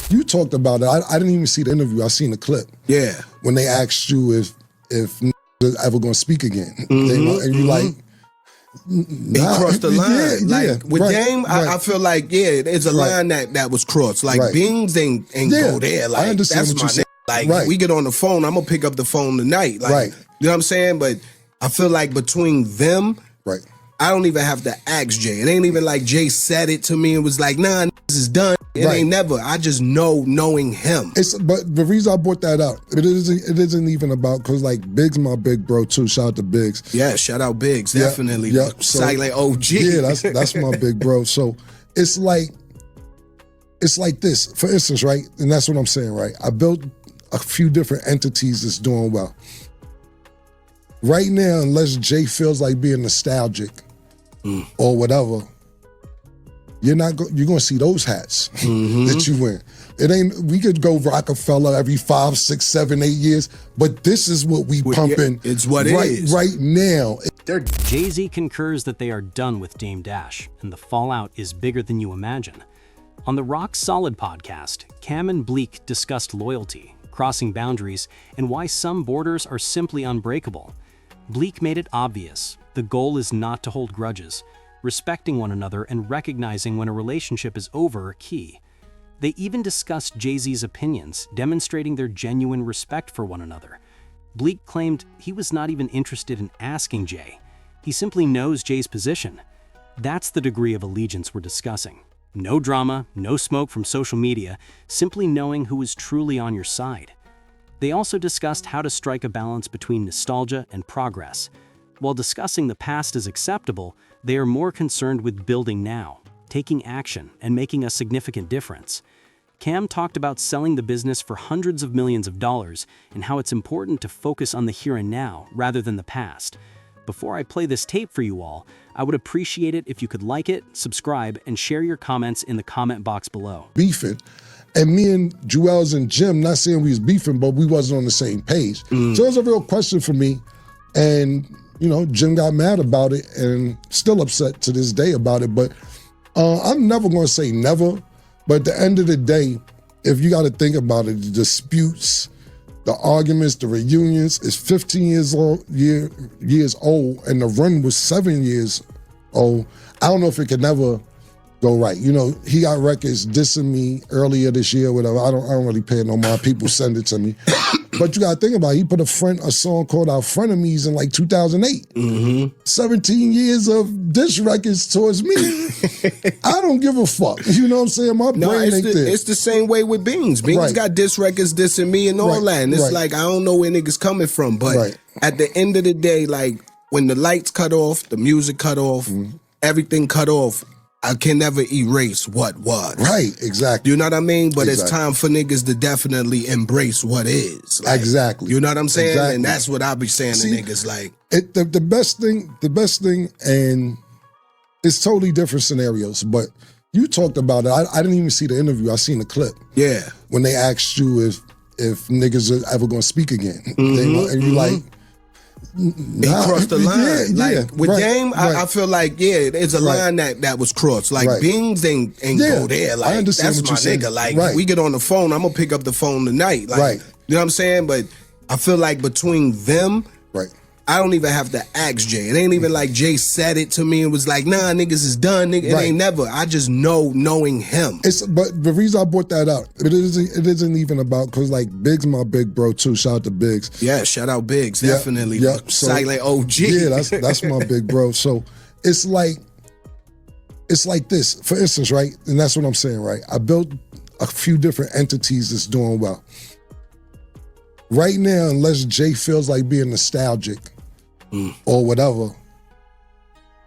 you talked about it. I didn't even see the interview. I seen the clip. Yeah. When they asked you if ever gonna speak again, and you like. He crossed the line. With Dame, I feel like, it's a line that was crossed. Like, Beans ain't go there. Like, I understand that's what my you're nigga. Like, we get on the phone, I'm gonna pick up the phone tonight. Like, you know what I'm saying? But I feel like between them, I don't even have to ask Jay. It ain't even like Jay said it to me and was like, nah, this is done. It ain't never. I just knowing him. But the reason I brought that up, it isn't even about, because like Biggs my big bro too. Shout out to Biggs. Yeah, shout out Biggs, definitely. So, Silent OG. Yeah, that's my big bro. So it's like this, for instance, right? And that's what I'm saying, right? I built a few different entities that's doing well. Right now, unless Jay feels like being nostalgic or whatever, you're gonna see those hats that you wear. It ain't. We could go Rockefeller every 5, 6, 7, 8 years, but this is what we pumping. It's what it is right now. Jay-Z concurs that they are done with Dame Dash, and the fallout is bigger than you imagine. On the Rock Solid podcast, Cam and Bleek discussed loyalty, crossing boundaries, and why some borders are simply unbreakable. Bleek made it obvious. The goal is not to hold grudges. Respecting one another and recognizing when a relationship is over are key. They even discussed Jay-Z's opinions, demonstrating their genuine respect for one another. Bleek claimed he was not even interested in asking Jay. He simply knows Jay's position. That's the degree of allegiance we're discussing. No drama, no smoke from social media, simply knowing who is truly on your side. They also discussed how to strike a balance between nostalgia and progress. While discussing the past as acceptable, they are more concerned with building now, taking action, and making a significant difference. Cam talked about selling the business for hundreds of millions of dollars and how it's important to focus on the here and now rather than the past. Before I play this tape for you all, I would appreciate it if you could like it, subscribe, and share your comments in the comment box below. Beefing. And me and Jewels and Jim, not saying we was beefing, but we wasn't on the same page. So it was a real question for me. And, you know, Jim got mad about it and still upset to this day about it. But I'm never going to say never. But at the end of the day, if you got to think about it, the disputes, the arguments, the reunions is 15 years old, and the run was 7 years old. I don't know if it could never go right. You know, he got records dissing me earlier this year, whatever. I don't really pay no mind. People send it to me. But you gotta think about it. He put a song called Our Frenemies in like 2008. 17 years of diss records towards me. I don't give a fuck. You know what I'm saying? My brain ain't there. It's the same way with Beans. Beans got diss records dissing me and all that. And it's like, I don't know where niggas coming from. But at the end of the day, like, when the lights cut off, the music cut off, everything cut off, I can never erase what was. Right, exactly. You know what I mean? But it's time for niggas to definitely embrace what is. Like, exactly. You know what I'm saying? Exactly. And that's what I be saying to niggas. Like, the best thing, and it's totally different scenarios, but you talked about it. I didn't even see the interview. I seen the clip. Yeah. When they asked you if niggas are ever gonna speak again. And you like, he crossed the line. With Dame, I feel like, it's a line that was crossed. Like, Beans ain't go there. Like, I understand that's what my you're saying. nigga. Like, we get on the phone, I'm gonna pick up the phone tonight. Like, you know what I'm saying? But I feel like between them, I don't even have to ask Jay. It ain't even like Jay said it to me and was like, nah, niggas is done. Nigga. It ain't never. I just knowing him. But the reason I brought that up, it isn't even about, because like Biggs my big bro too. Shout out to Biggs. Yeah, shout out Biggs, definitely. So, Silent OG. Yeah, that's my big bro. So it's like this, for instance, right? And that's what I'm saying, right? I built a few different entities that's doing well. Right now, unless Jay feels like being nostalgic or whatever,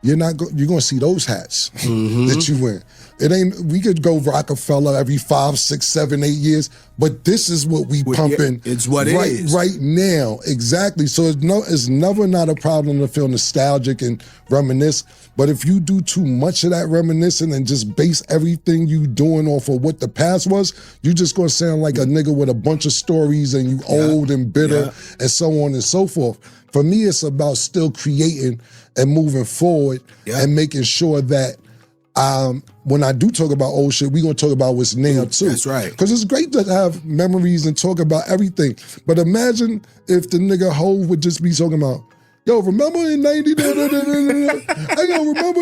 you're gonna see those hats that you wear. It ain't. We could go Rockefeller every 5, 6, 7, 8 years, but this is what we pumping. It's what it is right now. Exactly. So it's never not a problem to feel nostalgic and reminisce. But if you do too much of that reminiscing and just base everything you doing off of what the past was, you just gonna sound like a nigga with a bunch of stories and you old and bitter and so on and so forth. For me, it's about still creating and moving forward and making sure that when I do talk about old shit, we gonna talk about what's now too. That's right. Because it's great to have memories and talk about everything. But imagine if the nigga Hov would just be talking about, yo, remember in 90, hey, yo, remember,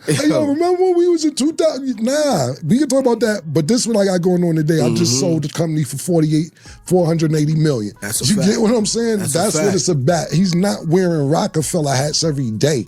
hey, yo, remember when we was in 2000? Nah, we can talk about that, but this is what I got going on today. I just sold the company for 480 million. That's a you fact. get what I'm saying? That's what it's about. He's not wearing Rockefeller hats every day.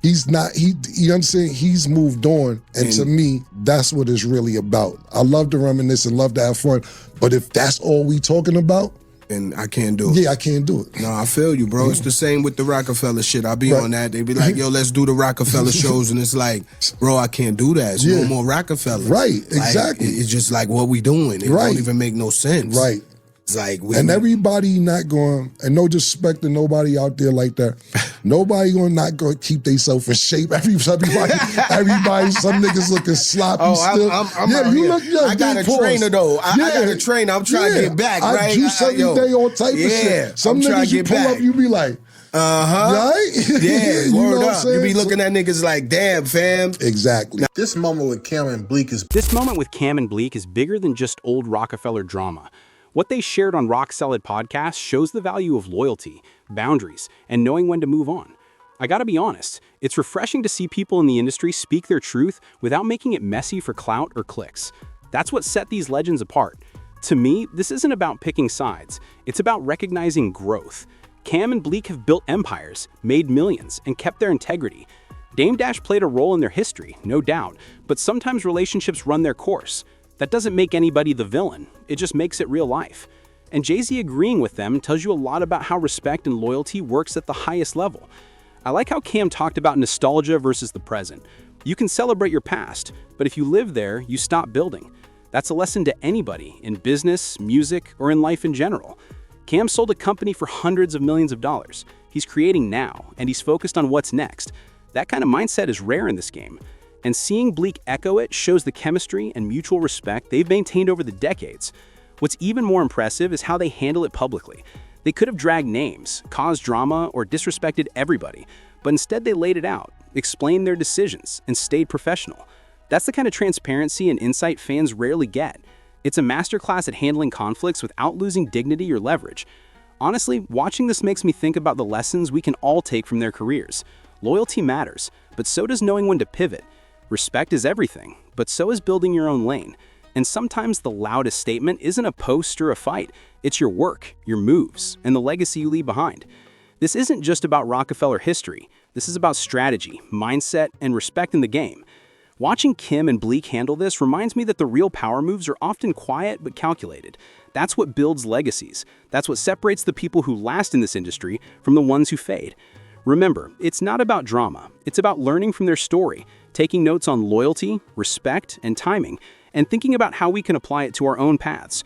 He's not, you understand? He's moved on, and to me, that's what it's really about. I love to reminisce and love to have fun, but if that's all we talking about, and I can't do it. Yeah, I can't do it. No, I feel you, bro. It's the same with the Rockefeller shit. I'll be on that. They be like, yo, let's do the Rockefeller shows. And it's like, bro, I can't do that. It's no more Rockefeller. Right, exactly. Like, it's just like what we doing. It don't even make no sense. Right. It's like everybody not going, and no disrespect to nobody out there like that. Nobody not going to keep themselves in shape. Everybody, some niggas looking sloppy still. I'm out here. I got a trainer though. I got a trainer. I'm trying to get back, right? I juice every day, all type of shit. Some niggas you pull up, you be like, right? Yeah, word up. You be looking at niggas like, damn, fam. Exactly. This moment with Cam and Bleek is bigger than just old Rockefeller drama. What they shared on Rock Solid Podcast shows the value of loyalty, boundaries, and knowing when to move on. I gotta be honest, it's refreshing to see people in the industry speak their truth without making it messy for clout or clicks. That's what set these legends apart. To me, this isn't about picking sides. It's about recognizing growth. Cam and Bleek have built empires, made millions, and kept their integrity. Dame Dash played a role in their history, no doubt, but sometimes relationships run their course. That doesn't make anybody the villain, it just makes it real life. And Jay-Z agreeing with them tells you a lot about how respect and loyalty works at the highest level. I like how Cam talked about nostalgia versus the present. You can celebrate your past, but if you live there, you stop building. That's a lesson to anybody in business, music, or in life in general. Cam sold a company for hundreds of millions of dollars. He's creating now, and he's focused on what's next. That kind of mindset is rare in this game. And seeing Bleek echo it shows the chemistry and mutual respect they've maintained over the decades. What's even more impressive is how they handle it publicly. They could have dragged names, caused drama, or disrespected everybody, but instead they laid it out, explained their decisions, and stayed professional. That's the kind of transparency and insight fans rarely get. It's a masterclass at handling conflicts without losing dignity or leverage. Honestly, watching this makes me think about the lessons we can all take from their careers. Loyalty matters, but so does knowing when to pivot. Respect is everything, but so is building your own lane. And sometimes the loudest statement isn't a post or a fight, it's your work, your moves, and the legacy you leave behind. This isn't just about Rockefeller history, this is about strategy, mindset, and respect in the game. Watching Kim and Bleek handle this reminds me that the real power moves are often quiet but calculated. That's what builds legacies. That's what separates the people who last in this industry from the ones who fade. Remember, it's not about drama, it's about learning from their story, taking notes on loyalty, respect, and timing, and thinking about how we can apply it to our own paths.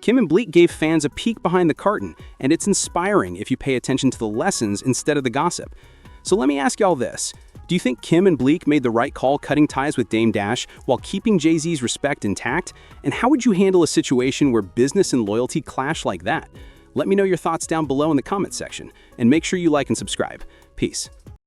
Kim and Bleek gave fans a peek behind the curtain, and it's inspiring if you pay attention to the lessons instead of the gossip. So let me ask y'all this. Do you think Kim and Bleek made the right call cutting ties with Dame Dash while keeping Jay-Z's respect intact? And how would you handle a situation where business and loyalty clash like that? Let me know your thoughts down below in the comment section, and make sure you like and subscribe. Peace.